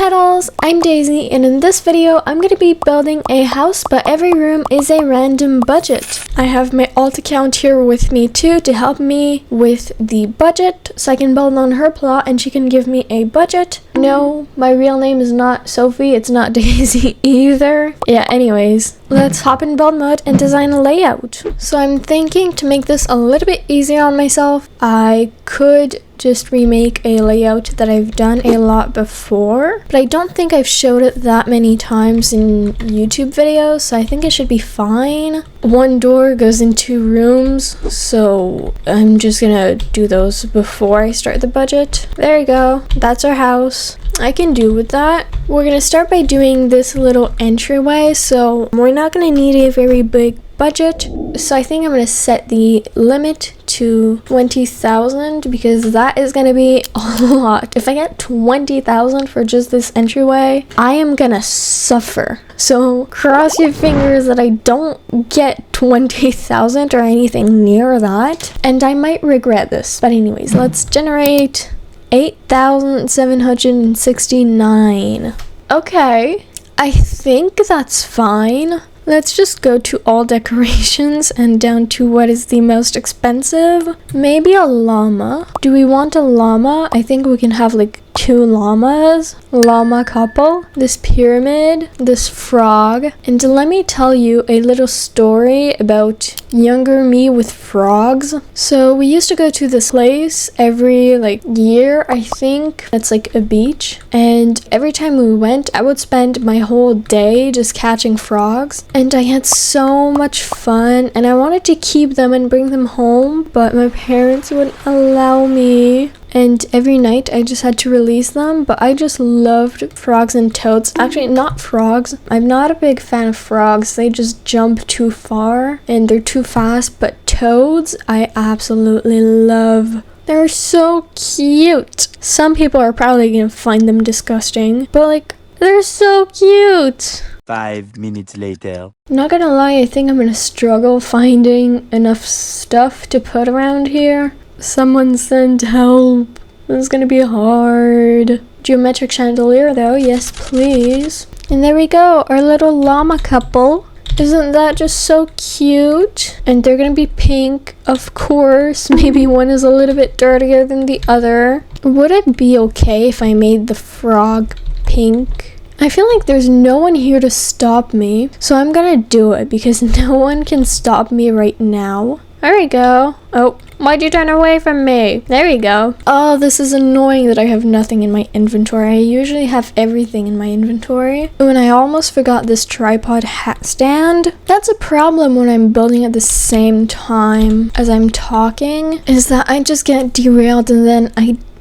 Petals, I'm Daisy, and in this video I'm going to be building a house, but every room is a random budget. I have my alt account here with me too to help me with the budget, so I can build on her plot and she can give me a budget. No, my real name is not Sophie, it's not Daisy either. Yeah, anyways, let's hop in build mode and design a layout. So I'm thinking to make this a little bit easier on myself, I could just remake a layout that I've done a lot before, but I don't think I've showed it that many times in YouTube videos, so I think it should be fine. One door goes in 2 rooms, so I'm just gonna do those before I start the budget. There you go, that's our house. I can do with that. We're gonna start by doing this little entryway, so we're not gonna need a very big budget, so I think I'm gonna set the limit to 20,000 because that is gonna be a lot. If I get 20,000 for just this entryway, I am gonna suffer. So cross your fingers that I don't get 20,000 or anything near that, and I might regret this. But anyways, let's generate 8,769. Okay, I think that's fine. Let's just go to all decorations and down to what is the most expensive. Maybe a llama. Do we want a llama? I think we can have like 2 llamas. Llama couple. This pyramid. This frog. And let me tell you a little story about younger me with frogs. So we used to go to this place every year, I think. It's like a beach. And every time we went, I would spend my whole day just catching frogs. And I had so much fun. And I wanted to keep them and bring them home, but my parents wouldn't allow me. And every night I just had to release them, but I just loved frogs and toads. Actually, not frogs. I'm not a big fan of frogs. They just jump too far and they're too fast, but toads I absolutely love. They're so cute. Some people are probably gonna find them disgusting, but they're so cute. 5 minutes later. Not gonna lie, I think I'm gonna struggle finding enough stuff to put around here. Someone send help. This is gonna be hard. Geometric chandelier though, yes please. And there we go, our little llama couple. Isn't that just so cute? And they're gonna be pink, of course. Maybe one is a little bit dirtier than the other. Would it be okay if I made the frog pink? I feel like there's no one here to stop me, so I'm gonna do it because no one can stop me right now. There we go. Oh, why'd you turn away from me? There we go. Oh, this is annoying that I have nothing in my inventory. I usually have everything in my inventory. Oh, and I almost forgot this tripod hat stand. That's a problem when I'm building at the same time as I'm talking, is that I just get derailed and then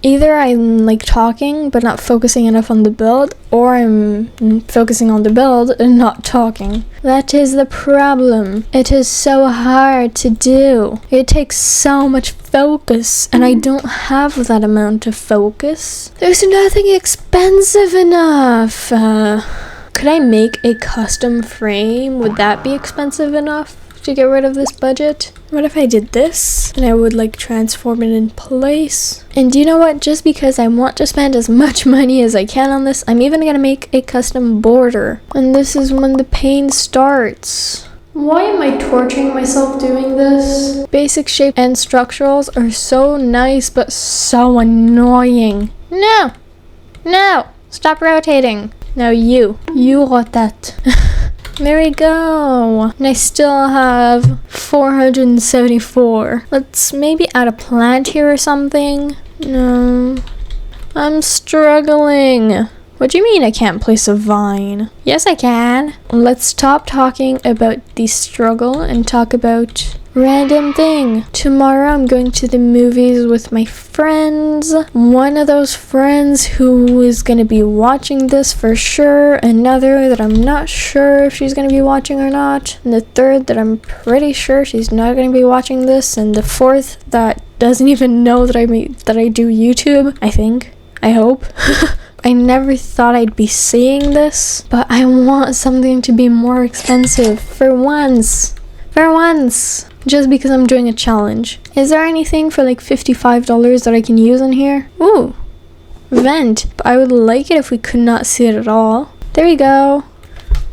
either I'm talking but not focusing enough on the build, or I'm focusing on the build and not talking. That is the problem. It is so hard to do. It takes so much focus and I don't have that amount of focus. There's nothing expensive enough. Could I make a custom frame? Would that be expensive enough to get rid of this budget? What if I did this and I would transform it in place? And you know what, just because I want to spend as much money as I can on this, I'm even gonna make a custom border. And this is when the pain starts. Why am I torturing myself doing this? Basic shape and structurals are so nice but so annoying. No, stop rotating. Now you rotate. There we go. And I still have 474. Let's maybe add a plant here or something. No. I'm struggling. What do you mean I can't place a vine? Yes, I can. Let's stop talking about the struggle and talk about random thing. Tomorrow I'm going to the movies with my friends. One of those friends who is going to be watching this for sure. Another that I'm not sure if she's going to be watching or not. And the third that I'm pretty sure she's not going to be watching this. And the fourth that doesn't even know that I do YouTube, I think. I hope. I never thought I'd be saying this, but I want something to be more expensive for once. Just because I'm doing a challenge. Is there anything for $55 that I can use in here? Ooh, vent, but I would like it if we could not see it at all. There we go.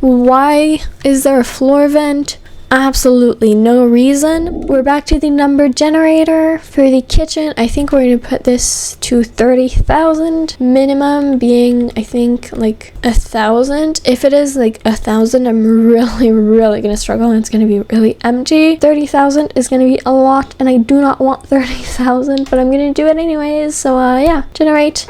Why is there a floor vent? Absolutely no reason. We're back to the number generator for the kitchen. I think we're going to put this to 30,000, minimum being I think like 1,000. If it is like 1,000, I'm really gonna struggle and it's gonna be really empty. 30,000 is gonna be a lot and I do not want 30,000, but I'm gonna do it anyways. So yeah, generate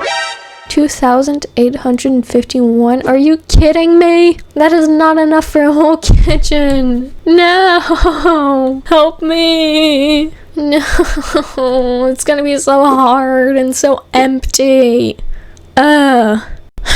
2,851. Are you kidding me? That is not enough for a whole kitchen. No, help me. No, it's gonna be so hard and so empty.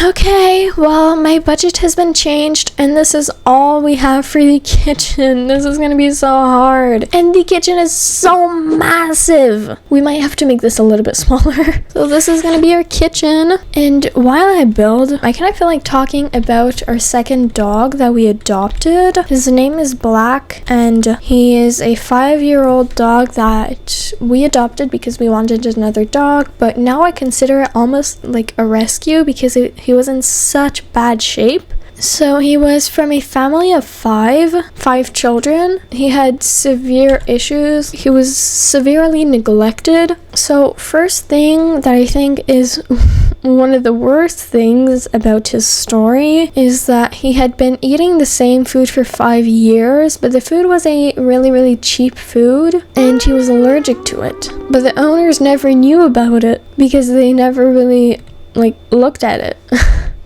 Okay, well, my budget has been changed and this is all we have for the kitchen. This is gonna be so hard. And the kitchen is so massive. We might have to make this a little bit smaller. So this is gonna be our kitchen. And while I build, I kind of feel like talking about our second dog that we adopted. His name is Black and he is a 5-year-old dog that we adopted because we wanted another dog. But now I consider it almost like a rescue because he was in such bad shape. So he was from a family of five children. He had severe issues. He was severely neglected. So first thing that I think is one of the worst things about his story is that he had been eating the same food for 5 years, but the food was a really cheap food and he was allergic to it. But the owners never knew about it because they never really looked at it.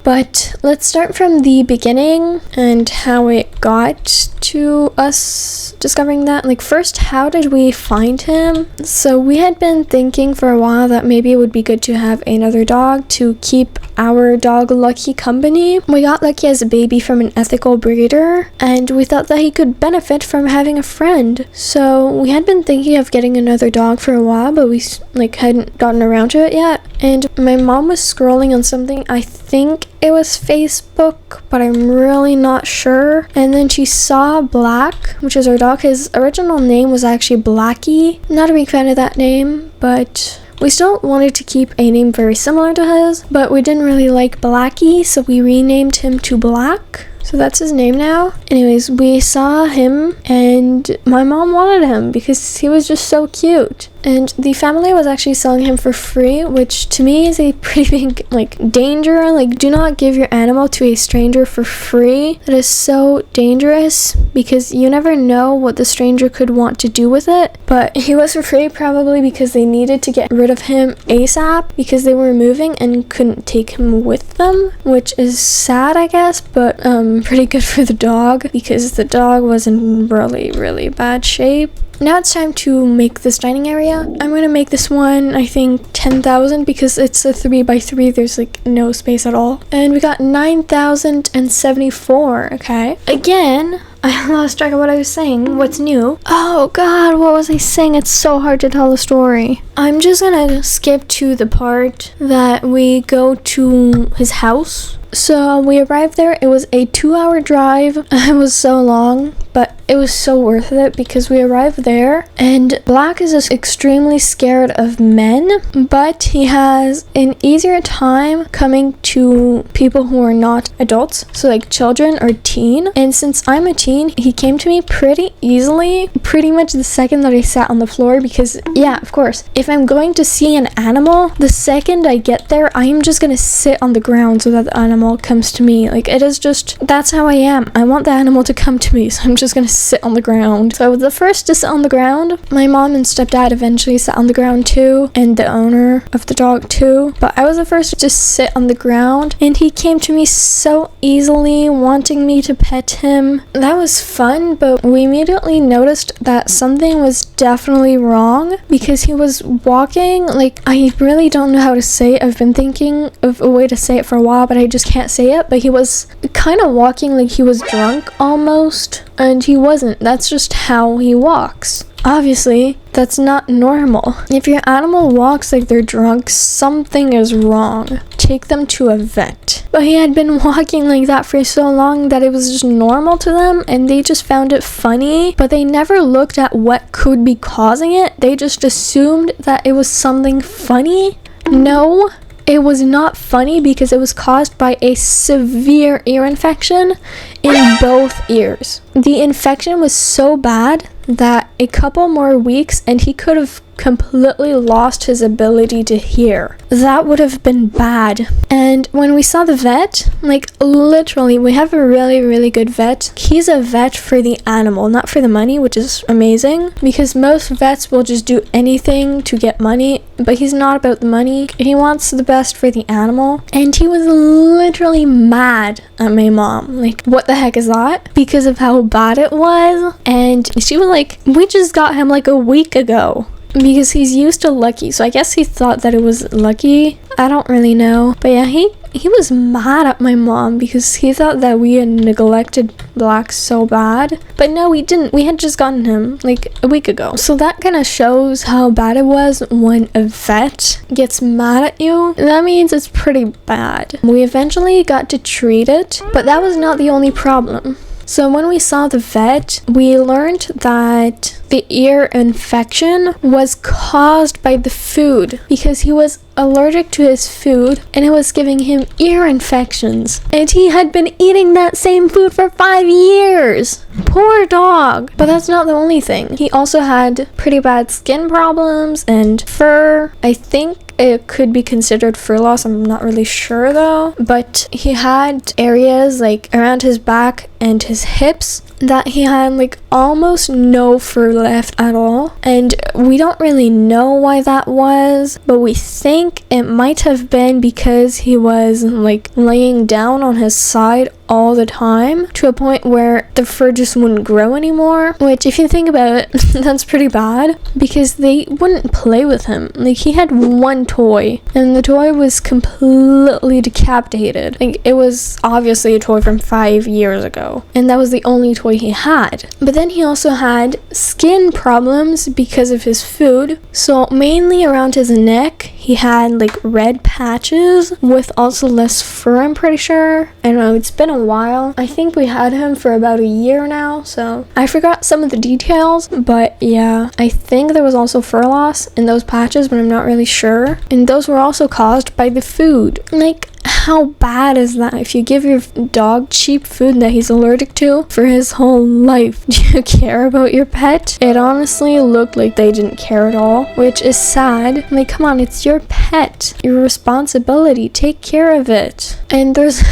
But let's start from the beginning and how it got to us discovering that. First, how did we find him? So we had been thinking for a while that maybe it would be good to have another dog to keep our dog Lucky company. We got Lucky as a baby from an ethical breeder and we thought that he could benefit from having a friend. So we had been thinking of getting another dog for a while, but we hadn't gotten around to it yet. And my mom was scrolling on something, I think it was Facebook, but I'm really not sure. And then she saw Black, which is our dog. His original name was actually Blackie. Not a big fan of that name, but we still wanted to keep a name very similar to his, but we didn't really like Blackie, so we renamed him to Black. So that's his name now. Anyways, we saw him and my mom wanted him because he was just so cute. And the family was actually selling him for free, which to me is a pretty big danger. Do not give your animal to a stranger for free. That is so dangerous because you never know what the stranger could want to do with it. But he was for free probably because they needed to get rid of him ASAP because they were moving and couldn't take him with them, which is sad, I guess, but pretty good for the dog because the dog was in really bad shape. Now it's time to make this dining area. I'm going to make this one, I think, 10,000 because it's a 3x3. There's no space at all. And we got 9,074. Okay. Again, I lost track of what I was saying. What's new? Oh god, what was I saying? It's so hard to tell the story. I'm just gonna skip to the part that we go to his house. So we arrived there. It was a 2-hour drive. It was so long, but it was so worth it because we arrived there and Black is just extremely scared of men, but he has an easier time coming to people who are not adults, so children or teen. And since I'm a teen, he came to me pretty easily, pretty much the second that I sat on the floor because, yeah, of course, if I'm going to see an animal, the second I get there, I'm just gonna sit on the ground so that the animal comes to me. It is just, that's how I am. I want the animal to come to me, so I'm just gonna sit on the ground. So I was the first to sit on the ground. My mom and stepdad eventually sat on the ground too, and the owner of the dog too, but I was the first to just sit on the ground and he came to me so easily, wanting me to pet him. That was fun, but we immediately noticed that something was definitely wrong because he was walking I really don't know how to say it. I've been thinking of a way to say it for a while, but I just can't say it. But he was kind of walking like he was drunk almost, and he wasn't. That's just how he walks. Obviously, that's not normal. If your animal walks like they're drunk, something is wrong. Take them to a vet. But he had been walking like that for so long that it was just normal to them, and they just found it funny, but they never looked at what could be causing it. They just assumed that it was something funny. No, it was not funny because it was caused by a severe ear infection in both ears. The infection was so bad that a couple more weeks and he could have completely lost his ability to hear. That would have been bad. And when we saw the vet, like literally, we have a really good vet. He's a vet for the animal, not for the money, which is amazing because most vets will just do anything to get money, but he's not about the money. He wants the best for the animal. And he was literally mad at my mom. Like, what the heck is that? Because of how bad it was. And she was like, we just got him like a week ago. Because he's used to Lucky, so I guess he thought that it was Lucky. I don't really know. But yeah, he was mad at my mom because he thought that we had neglected Black so bad. But no, we didn't. We had just gotten him like a week ago. So that kind of shows how bad it was when a vet gets mad at you. That means it's pretty bad. We eventually got to treat it, but that was not the only problem. So when we saw the vet, we learned that the ear infection was caused by the food because he was allergic to his food and it was giving him ear infections. And he had been eating that same food for 5 years. Poor dog. But that's not the only thing. He also had pretty bad skin problems and fur. I think it could be considered fur loss. I'm not really sure though. But he had areas like around his back and his hips that he had like almost no fur left at all. And we don't really know why that was, but we think it might have been because he was like laying down on his side all the time to a point where the fur just wouldn't grow anymore, which if you think about it, that's pretty bad because they wouldn't play with him. Like, he had one toy and the toy was completely decapitated. Like, it was obviously a toy from 5 years ago and that was the only toy he had. But then he also had skin problems because of his food. So mainly around his neck he had like red patches with also less fur, I'm pretty sure. I don't know, it's been a while. I think we had him for about a year now, so I forgot some of the details, but yeah, I think there was also fur loss in those patches, but I'm not really sure. And those were also caused by the food. Like, how bad is that if you give your dog cheap food that he's allergic to for his whole life? Do you care about your pet? It honestly looked like they didn't care at all, which is sad. Like, come on, it's your pet. Your responsibility. Take care of it. And there's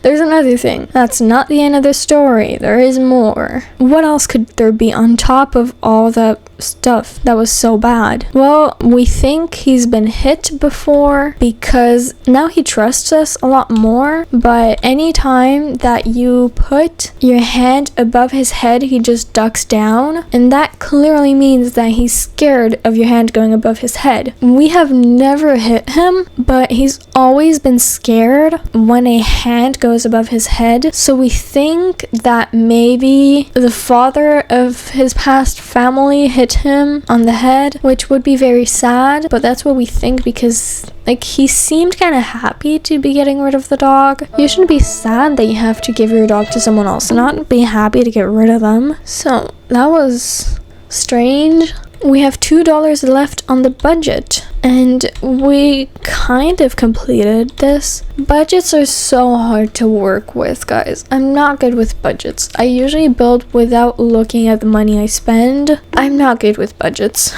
another thing. That's not the end of the story. There is more. What else could there be on top of all that stuff that was so bad? Well, we think he's been hit before because now he trusts us a lot more, but anytime that you put your hand above his head, he just ducks down, and that clearly means that he's scared of your hand going above his head. We have never hit him, but he's always been scared when a hand goes above his head, so we think that maybe the father of his past family hit him on the head, which would be very sad, but that's what we think because like he seemed kind of happy to be getting rid of the dog. You shouldn't be sad that you have to give your dog to someone else, not be happy to get rid of them. So that was strange. We have $2 left on the budget and we kind of completed this. Budgets are so hard to work with, guys. I'm not good with budgets. I usually build without looking at the money I spend. I'm not good with budgets.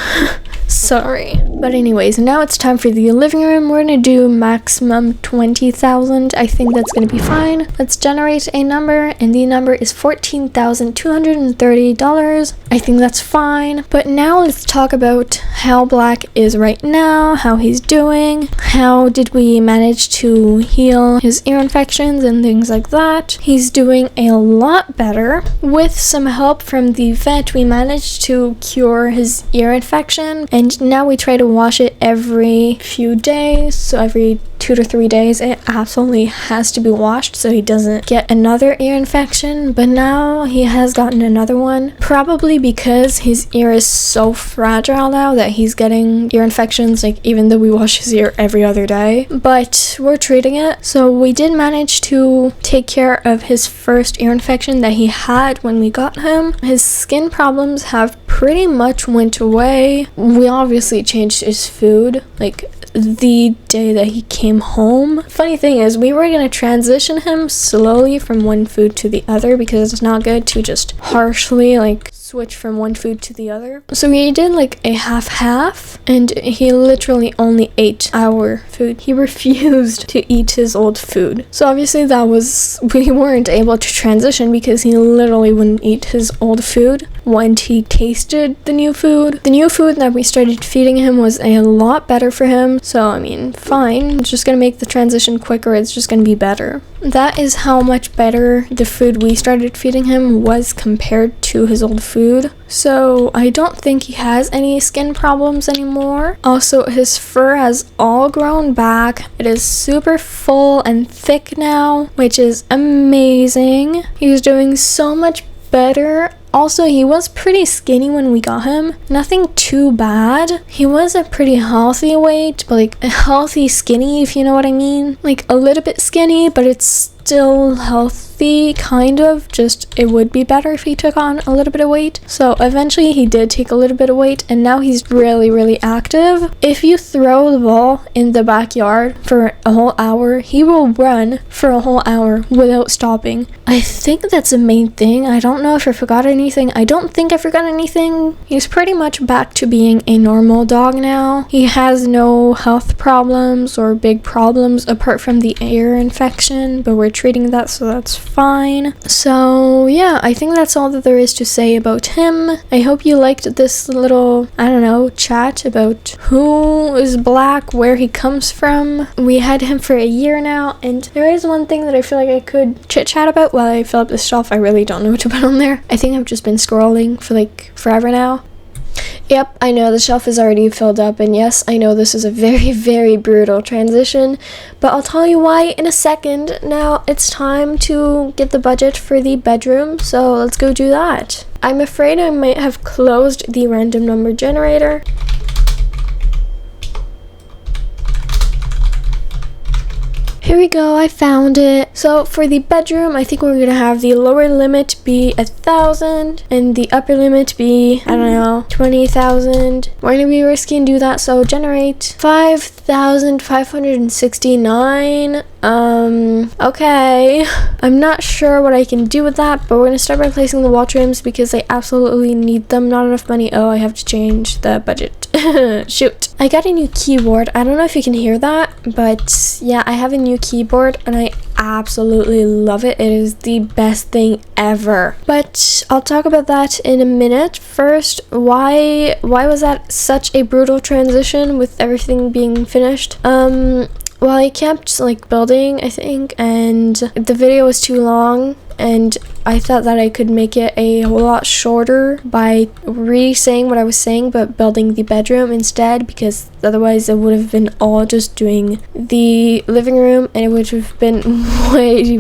Sorry. But anyways, now it's time for the living room. We're gonna do maximum 20,000. I think that's gonna be fine. Let's generate a number, and the number is $14,230. I think that's fine. But now let's talk about how Black is right now, how he's doing, how did we manage to heal his ear infections and things like that. He's doing a lot better. With some help from the vet, we managed to cure his ear infection, and now we try to wash it every few days, so every 2 to 3 days it absolutely has to be washed so he doesn't get another ear infection. But now he has gotten another one, probably because his ear is so fragile now that he's getting ear infections, like even though we wash his ear every other day. But we're treating it. So we did manage to take care of his first ear infection that he had when we got him. His skin problems have pretty much went away. We obviously changed his food, like the day that he came home. Funny thing is, we were gonna transition him slowly from one food to the other because it's not good to just harshly like switch from one food to the other. So we did like a half and he literally only ate our food. He refused to eat his old food. So obviously we weren't able to transition because he literally wouldn't eat his old food once he tasted the new food. The new food that we started feeding him was a lot better for him. So I mean, fine. It's just gonna make the transition quicker. It's just gonna be better. That is how much better the food we started feeding him was compared to his old food. So I don't think he has any skin problems anymore. Also, his fur has all grown back. It is super full and thick now, which is amazing. He's doing so much better. Also, he was pretty skinny when we got him. Nothing too bad. He was a pretty healthy weight, but like a healthy skinny, if you know what I mean. Like a little bit skinny, but it's still healthy, kind of. Just it would be better if he took on a little bit of weight. So eventually he did take a little bit of weight, and now he's really active. If you throw the ball in the backyard for a whole hour, he will run for a whole hour without stopping. I think that's the main thing. I don't know if I forgot anything. I don't think I forgot anything. He's pretty much back to being a normal dog now. He has no health problems or big problems apart from the ear infection, but we're treating that, so that's fine. So yeah, I think that's all that there is to say about him. I hope you liked this little, I don't know, chat about who is Black, where he comes from. We had him for a year now, and there is one thing that I feel like I could chit chat about while I fill up this shelf. I really don't know what to put on there. I think I've just been scrolling for like forever now. Yep, I know the shelf is already filled up, and yes, I know this is a very brutal transition, but I'll tell you why in a second. Now it's time to get the budget for the bedroom, so let's go do that. I'm afraid I might have closed the random number generator. Here we go, I found it. So for the bedroom, I think we're gonna have the lower limit be 1,000 and the upper limit be, I don't know, 20,000. We're gonna be risky and do that, so generate 5,569. Okay. I'm not sure what I can do with that, but we're gonna start by placing the wall trims because I absolutely need them. Not enough money. Oh, I have to change the budget. Shoot. I got a new keyboard. I don't know if you can hear that, but yeah, I have a new keyboard and I absolutely love it. It is the best thing ever. But I'll talk about that in a minute. First, why was that such a brutal transition with everything being finished? Well, I kept like building, I think, and the video was too long, and I thought that I could make it a whole lot shorter by re-saying what I was saying but building the bedroom instead, because otherwise it would have been all just doing the living room and it would have been way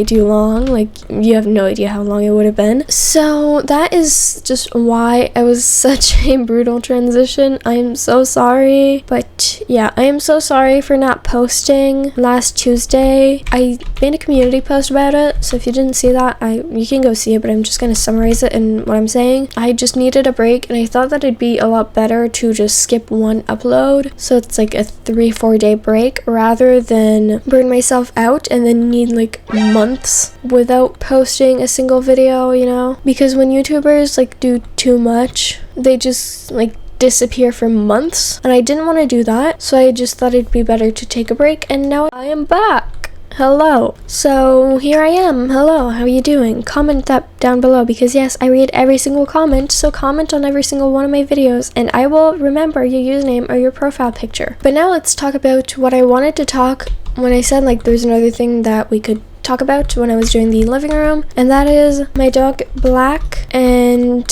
too long. Like, you have no idea how long it would have been. So that is just why it was such a brutal transition. I am so sorry, but yeah, I am so sorry for not posting last Tuesday. I made a community post about it, so if you didn't see that, you can go see it, but I'm just going to summarize it in what I'm saying. I just needed a break, and I thought that it'd be a lot better to just skip one upload, so it's like a 3-4 day break, rather than burn myself out and then need like months without posting a single video, you know? Because when YouTubers like do too much, they just like disappear for months, and I didn't want to do that, so I just thought it'd be better to take a break, and now I am back. Hello. So here I am. Hello, how are you doing? Comment that down below, because yes, I read every single comment, so comment on every single one of my videos and I will remember your username or your profile picture. But now let's talk about what I wanted to talk when I said like there's another thing that we could talk about when I was doing the living room, and that is my dog Black, and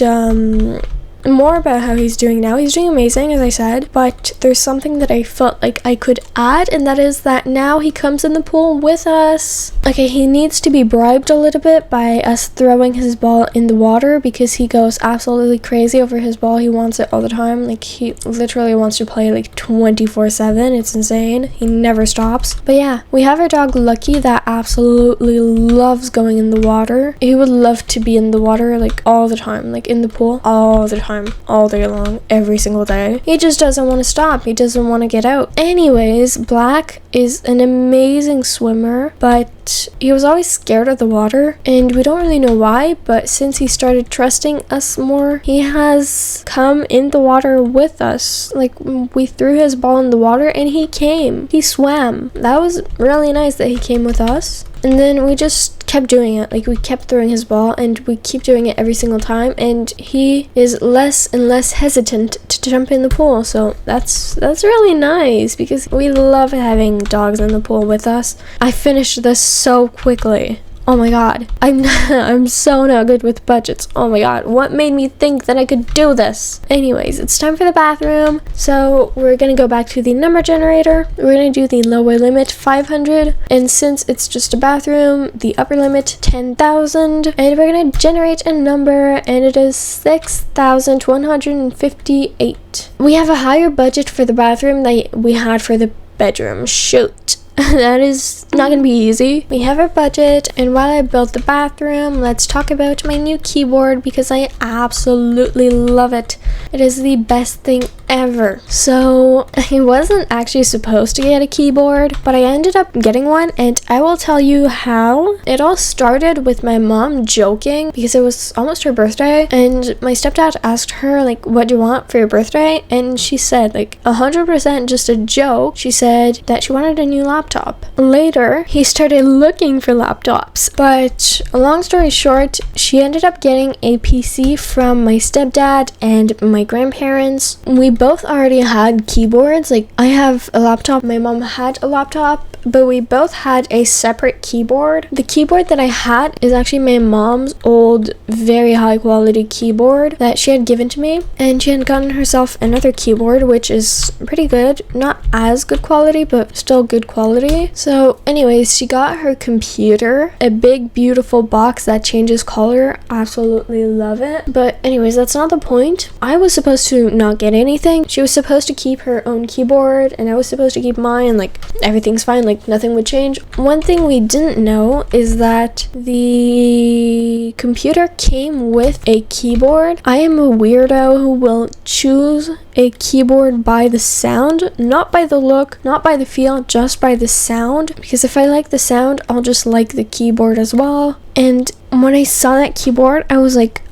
more about how he's doing now. He's doing amazing, as I said, but there's something that I felt like I could add, and that is that now he comes in the pool with us. Okay, he needs to be bribed a little bit by us throwing his ball in the water, because he goes absolutely crazy over his ball. He wants it all the time. Like, he literally wants to play like 24/7. It's insane. He never stops. But yeah, we have our dog Lucky that absolutely loves going in the water. He would love to be in the water like all the time, like in the pool all the time. time, all day long, every single day. He just doesn't want to stop. He doesn't want to get out. Anyways, Black is an amazing swimmer, but he was always scared of the water, and we don't really know why, but since he started trusting us more, he has come in the water with us. Like, we threw his ball in the water and he came. He swam. That was really nice that he came with us. And then we just kept doing it. Like, we kept throwing his ball and we keep doing it every single time, and he is less and less hesitant to jump in the pool. So that's really nice because we love having dogs in the pool with us. I finished this so quickly. Oh my god, I'm so not good with budgets. Oh my god, what made me think that I could do this? Anyways, it's time for the bathroom. So we're gonna go back to the number generator. We're gonna do the lower limit 500, and since it's just a bathroom, the upper limit 10,000, and we're gonna generate a number, and it is 6,158. We have a higher budget for the bathroom than we had for the bedroom. Shoot. That is not gonna be easy. We have our budget, and while I built the bathroom, let's talk about my new keyboard because I absolutely love it. It is the best thing ever. So I wasn't actually supposed to get a keyboard, but I ended up getting one, and I will tell you how. It all started with my mom joking because it was almost her birthday, and my stepdad asked her, like, what do you want for your birthday? And she said, like, 100% just a joke. She said that she wanted a new laptop. Later, he started looking for laptops, but long story short, she ended up getting a PC from my stepdad and my grandparents. We both already had keyboards. Like, I have a laptop, my mom had a laptop, but we both had a separate keyboard. The keyboard that I had is actually my mom's old, very high quality keyboard that she had given to me, and she had gotten herself another keyboard, which is pretty good. Not as good quality, but still good quality. So anyways, she got her computer, a big beautiful box that changes color. Absolutely love it. But anyways, that's not the point. I was supposed to not get anything. She was supposed to keep her own keyboard, and I was supposed to keep mine. Like, everything's fine, like nothing would change. One thing we didn't know is that the computer came with a keyboard. I am a weirdo who will choose a keyboard by the sound, not by the look, not by the feel, just by the sound, because if I like the sound, I'll just like the keyboard as well. And when I saw that keyboard, I was like,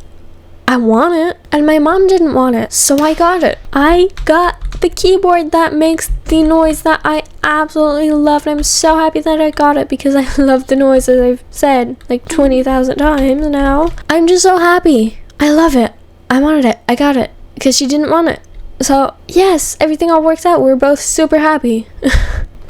I want it, and my mom didn't want it, so I got it. I got the keyboard that makes the noise that I absolutely love, and I'm so happy that I got it because I love the noise, as I've said like 20,000 times now. I'm just so happy. I love it. I wanted it. I got it because she didn't want it. So yes, everything all works out. We're both super happy.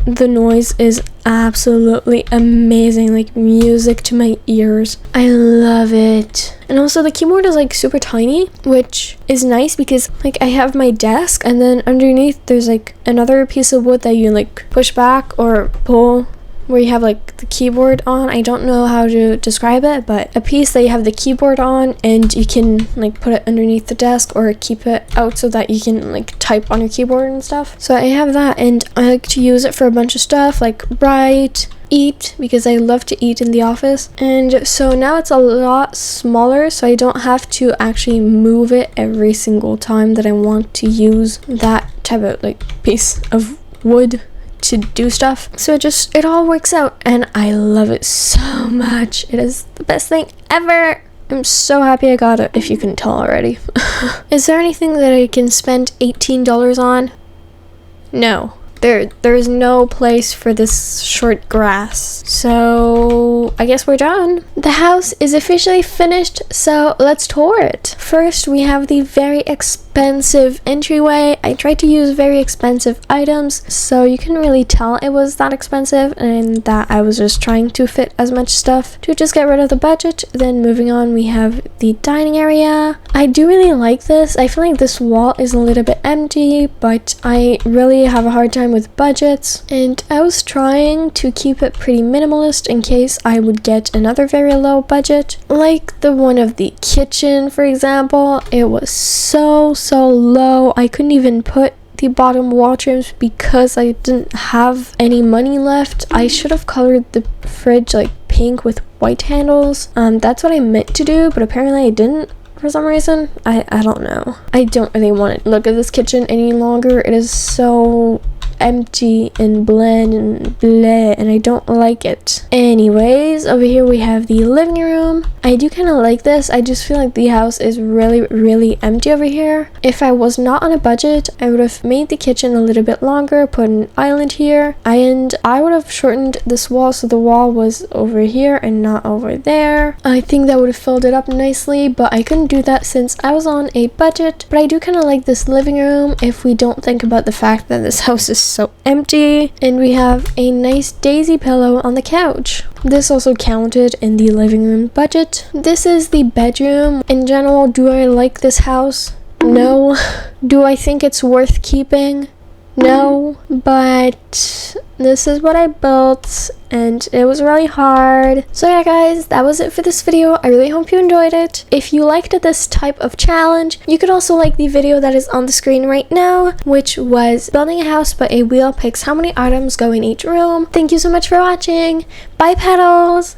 The noise is absolutely amazing, like music to my ears. I love it. And also the keyboard is like super tiny, which is nice because like I have my desk, and then underneath there's like another piece of wood that you like push back or pull, where you have like the keyboard on. I don't know how to describe it, but a piece that you have the keyboard on, and you can like put it underneath the desk or keep it out so that you can like type on your keyboard and stuff. So I have that, and I like to use it for a bunch of stuff like write, eat, because I love to eat in the office. And so now it's a lot smaller, so I don't have to actually move it every single time that I want to use that type of like piece of wood to do stuff. So it all works out, and I love it so much. It is the best thing ever. I'm so happy I got it, if you can tell already. Is there anything that I can spend $18 on? No. There's no place for this short grass. So I guess we're done. The house is officially finished, so let's tour it. First, we have the very expensive entryway. I tried to use very expensive items, so you can really tell it was that expensive, and that I was just trying to fit as much stuff to just get rid of the budget. Then moving on, we have the dining area. I do really like this. I feel like this wall is a little bit empty, but I really have a hard time with budgets, and I was trying to keep it pretty minimalist in case I would get another very low budget, like the one of the kitchen, for example. It was so low. I couldn't even put the bottom wall trims because I didn't have any money left. I should have colored the fridge like pink with white handles. That's what I meant to do, but apparently I didn't for some reason. I don't know. I don't really want to look at this kitchen any longer. It is so empty and bland and bleh, and I don't like it. Anyways, over here we have the living room. I do kind of like this. I just feel like the house is really empty over here. If I was not on a budget, I would have made the kitchen a little bit longer, put an island here, and I would have shortened this wall so the wall was over here and not over there. I think that would have filled it up nicely, but I couldn't do that since I was on a budget. But I do kind of like this living room if we don't think about the fact that this house is so empty. And we have a nice daisy pillow on the couch. This also counted in the living room budget. This is the bedroom. In general, do I like this house? No. Do I think it's worth keeping? No. But this is what I built, and it was really hard. So yeah guys, that was it for this video. I really hope you enjoyed it. If you liked this type of challenge, you could also like the video that is on the screen right now, which was building a house but a wheel picks how many items go in each room. Thank you so much for watching. Bye petals!